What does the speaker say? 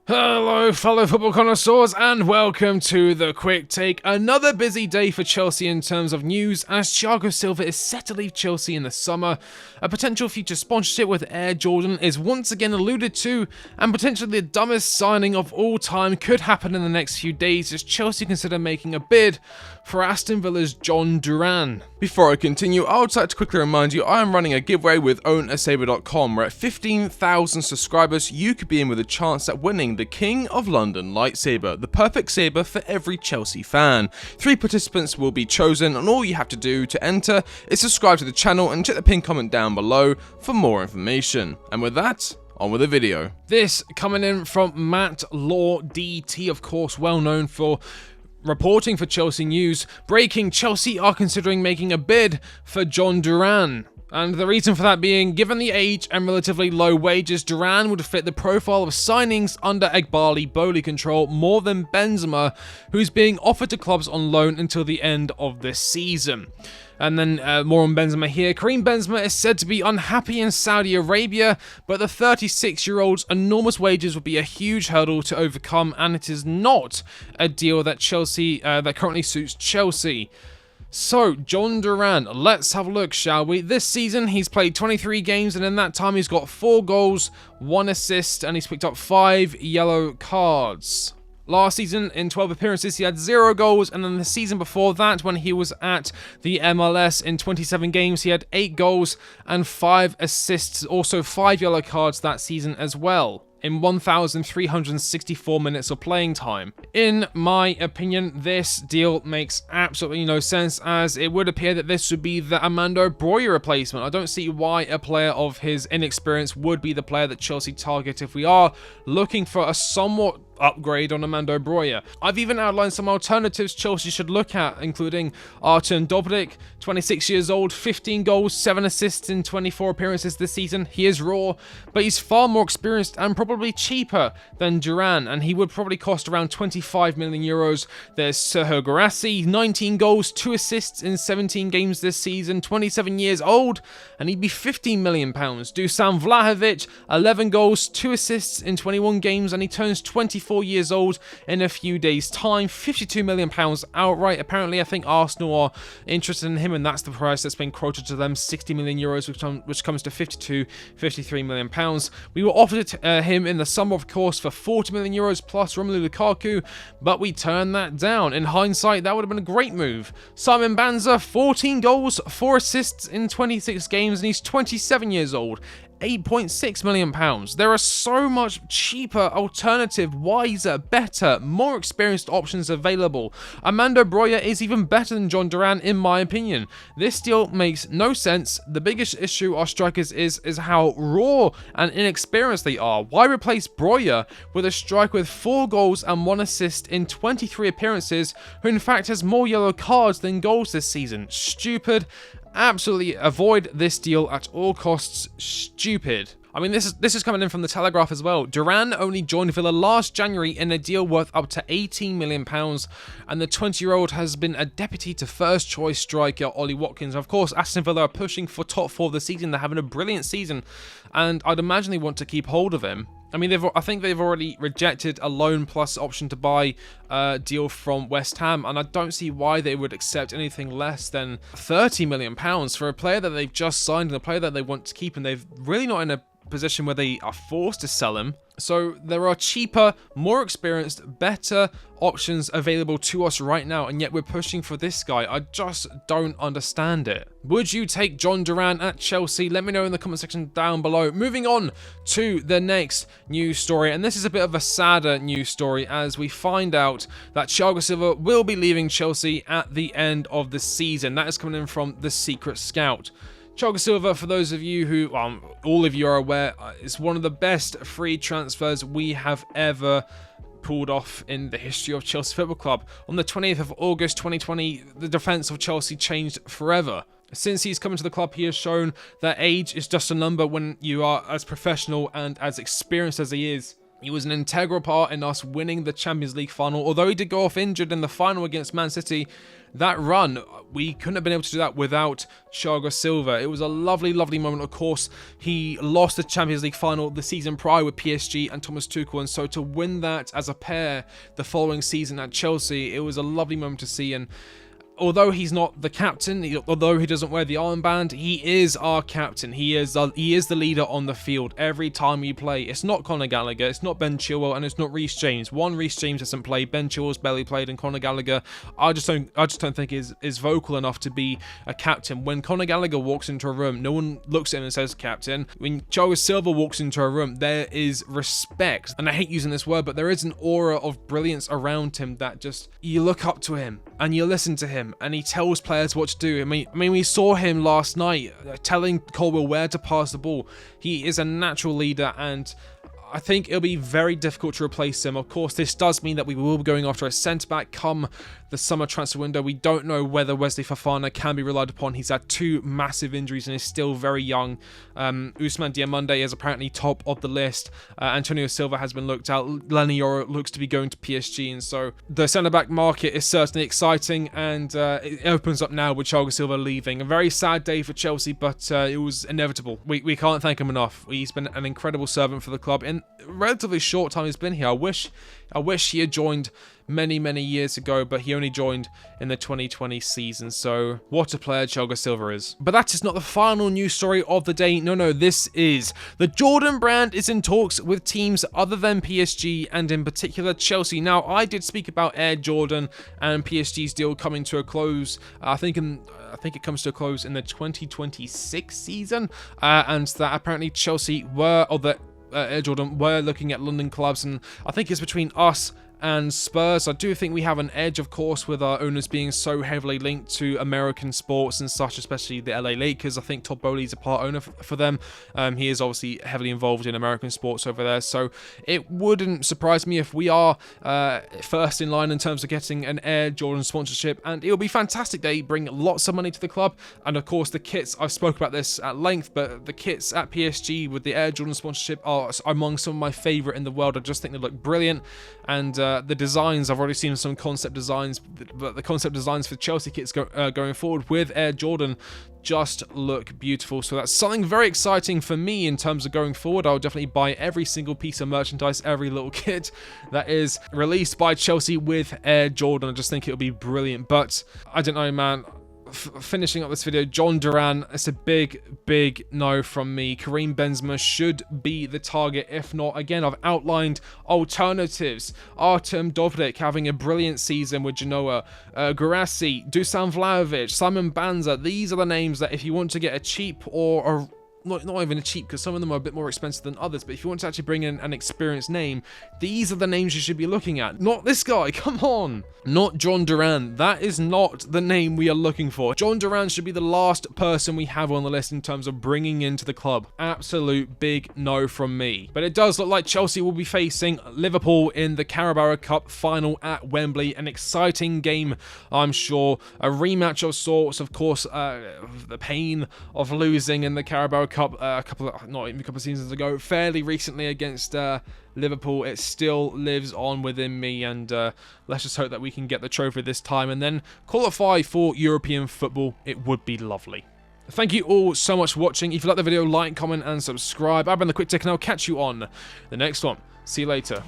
Hello fellow football connoisseurs and welcome to the Quick Take. Another busy day for Chelsea in terms of news as Thiago Silva is set to leave Chelsea in the summer. A potential future sponsorship with Air Jordan is once again alluded to, and potentially the dumbest signing of all time could happen in the next few days as Chelsea consider making a bid for Aston Villa's John Duran. Before I continue, I would like to quickly remind you I am running a giveaway with OwnASaber.com where at 15,000 subscribers you could be in with a chance at winning the King of London lightsaber, the perfect saber for every Chelsea fan. 3 participants will be chosen and all you have to do to enter is subscribe to the channel and check the pinned comment down below for more information. And with that, on with the video. This coming in from Matt Law DT, of course well known for reporting for Chelsea News. Breaking: Chelsea are considering making a bid for John Duran. And the reason for that being, given the age and relatively low wages, Duran would fit the profile of signings under Eghbali Boli control more than Benzema, who's being offered to clubs on loan until the end of this season. And then more on Benzema here. Karim Benzema is said to be unhappy in Saudi Arabia, but the 36-year-old's enormous wages would be a huge hurdle to overcome, and it is not a deal that that currently suits Chelsea. So, John Duran, let's have a look, shall we? This season, he's played 23 games, and in that time, he's got 4 goals, 1 assist, and he's picked up 5 yellow cards. Last season, in 12 appearances, he had 0 goals, and then the season before that, when he was at the MLS in 27 games, he had 8 goals and 5 assists, also 5 yellow cards that season as well, in 1,364 minutes of playing time. In my opinion, this deal makes absolutely no sense, as it would appear that this would be the Armando Broja replacement. I don't see why a player of his inexperience would be the player that Chelsea target if we are looking for a somewhat upgrade on Armando Broja. I've even outlined some alternatives Chelsea should look at, including Artem Dobrik, 26 years old, 15 goals, 7 assists in 24 appearances this season. He is raw, but he's far more experienced and probably cheaper than Duran, and he would probably cost around 25 million euros. There's Sergio Guirassy, 19 goals, 2 assists in 17 games this season, 27 years old, and he'd be 15 million pounds. Dusan Vlahovic, 11 goals, 2 assists in 21 games, and he turns 24 years old in a few days time, 52 million pounds outright. Apparently I think Arsenal are interested in him, and that's the price that's been quoted to them, 60 million euros, which comes to 53 million pounds. We were offered him in the summer, of course, for 40 million euros plus Romelu Lukaku, but we turned that down. In hindsight, that would have been a great move. Simon Banza, 14 goals, 4 assists in 26 games, and he's 27 years old. 8.6 million pounds. There are so much cheaper, alternative, wiser, better, more experienced options available. Armando Broja is even better than John Duran in my opinion. This deal makes no sense. The biggest issue our strikers is how raw and inexperienced they are. Why replace Broja with a striker with 4 goals and 1 assist in 23 appearances, who in fact has more yellow cards than goals this season? Stupid. Absolutely avoid this deal at all costs. Stupid. I mean, this is coming in from the Telegraph as well. Duran only joined Villa last January in a deal worth up to 18 million pounds, and the 20-year-old has been a deputy to first choice striker Ollie Watkins. Of course, Aston Villa are pushing for top 4 this season. They're having a brilliant season, and I'd imagine they want to keep hold of him. I mean, I think they've already rejected a loan plus option to buy deal from West Ham, and I don't see why they would accept anything less than 30 million pounds for a player that they've just signed and a player that they want to keep, and they're really not in a position where they are forced to sell him. So there are cheaper, more experienced, better options available to us right now, and yet we're pushing for this guy. I just don't understand it. Would you take John Duran at Chelsea? Let me know in the comment section down below. Moving on to the next news story, and this is a bit of a sadder news story as we find out that Thiago Silva will be leaving Chelsea at the end of the season. That is coming in from the Secret Scout. Thiago Silva, for those of you who, all of you are aware, is one of the best free transfers we have ever pulled off in the history of Chelsea Football Club. On the 20th of August 2020, the defence of Chelsea changed forever. Since he's come to the club, he has shown that age is just a number when you are as professional and as experienced as he is. He was an integral part in us winning the Champions League final. Although he did go off injured in the final against Man City, that run, we couldn't have been able to do that without Thiago Silva. It was a lovely, lovely moment. Of course, he lost the Champions League final the season prior with PSG and Thomas Tuchel, and so to win that as a pair the following season at Chelsea, it was a lovely moment to see. And although he's not the captain, although he doesn't wear the armband, he is our captain. He is the leader on the field every time we play. It's not Conor Gallagher, it's not Ben Chilwell, and it's not Reece James. Reece James hasn't played, Ben Chilwell's barely played, and Conor Gallagher, I just don't think is vocal enough to be a captain. When Conor Gallagher walks into a room, no one looks at him and says captain. When Thiago Silva walks into a room, there is respect, and I hate using this word, but there is an aura of brilliance around him that just, you look up to him and you listen to him, and he tells players what to do. I mean, we saw him last night telling Colwill where to pass the ball. He is a natural leader, and I think it'll be very difficult to replace him. Of course, this does mean that we will be going after a centre-back come the summer transfer window. We don't know whether Wesley Fofana can be relied upon. He's had 2 massive injuries and is still very young. Ousmane Diomande is apparently top of the list. Antonio Silva has been looked at. Lenny Yoro looks to be going to PSG, and so the centre-back market is certainly exciting, and it opens up now with Thiago Silva leaving. A very sad day for Chelsea, but it was inevitable. We can't thank him enough. He's been an incredible servant for the club in a relatively short time he's been here. I wish he had joined many years ago, but he only joined in the 2020 season, so what a player Thiago Silva is. But that is not the final news story of the day. No, this is the Jordan brand is in talks with teams other than PSG, and in particular Chelsea. Now, I did speak about Air Jordan and PSG's deal coming to a close. I think it comes to a close in the 2026 season, and that apparently Chelsea were, or that Air Jordan were looking at London clubs, and I think it's between us and Spurs. I do think we have an edge, of course, with our owners being so heavily linked to American sports and such, especially the LA Lakers. I think Todd Bowley's a part owner for them. He is obviously heavily involved in American sports over there, so it wouldn't surprise me if we are first in line in terms of getting an Air Jordan sponsorship, and it'll be fantastic. They bring lots of money to the club, and of course the kits, I've spoke about this at length, but the kits at PSG with the Air Jordan sponsorship are among some of my favourite in the world. I just think they look brilliant, and the designs, I've already seen some concept designs, but the concept designs for Chelsea kits going forward with Air Jordan just look beautiful. So that's something very exciting for me in terms of going forward. I'll definitely buy every single piece of merchandise, every little kit that is released by Chelsea with Air Jordan. I just think it'll be brilliant. But I don't know, man. Finishing up this video, John Duran, it's a big no from me. Karim Benzema should be the target. If not, again, I've outlined alternatives. Artem Dovnik having a brilliant season with Genoa. Guirassy, Dusan Vlahovic, Simon Banza. These are the names that if you want to get a cheap or not even a cheap, because some of them are a bit more expensive than others, but if you want to actually bring in an experienced name, these are the names you should be looking at. Not this guy, come on. Not John Duran. That is not the name we are looking for. John Duran should be the last person we have on the list in terms of bringing into the club. Absolute big no from me. But it does look like Chelsea will be facing Liverpool in the Carabao Cup final at Wembley. An exciting game, I'm sure. A rematch of sorts, of course. The pain of losing in the Carabao Cup not even a couple of seasons ago, fairly recently against Liverpool. It still lives on within me, and let's just hope that we can get the trophy this time and then qualify for European football. It would be lovely. Thank you all so much for watching. If you like the video, like, comment and subscribe. I've been the Quick Take, and I'll catch you on the next one. See you later.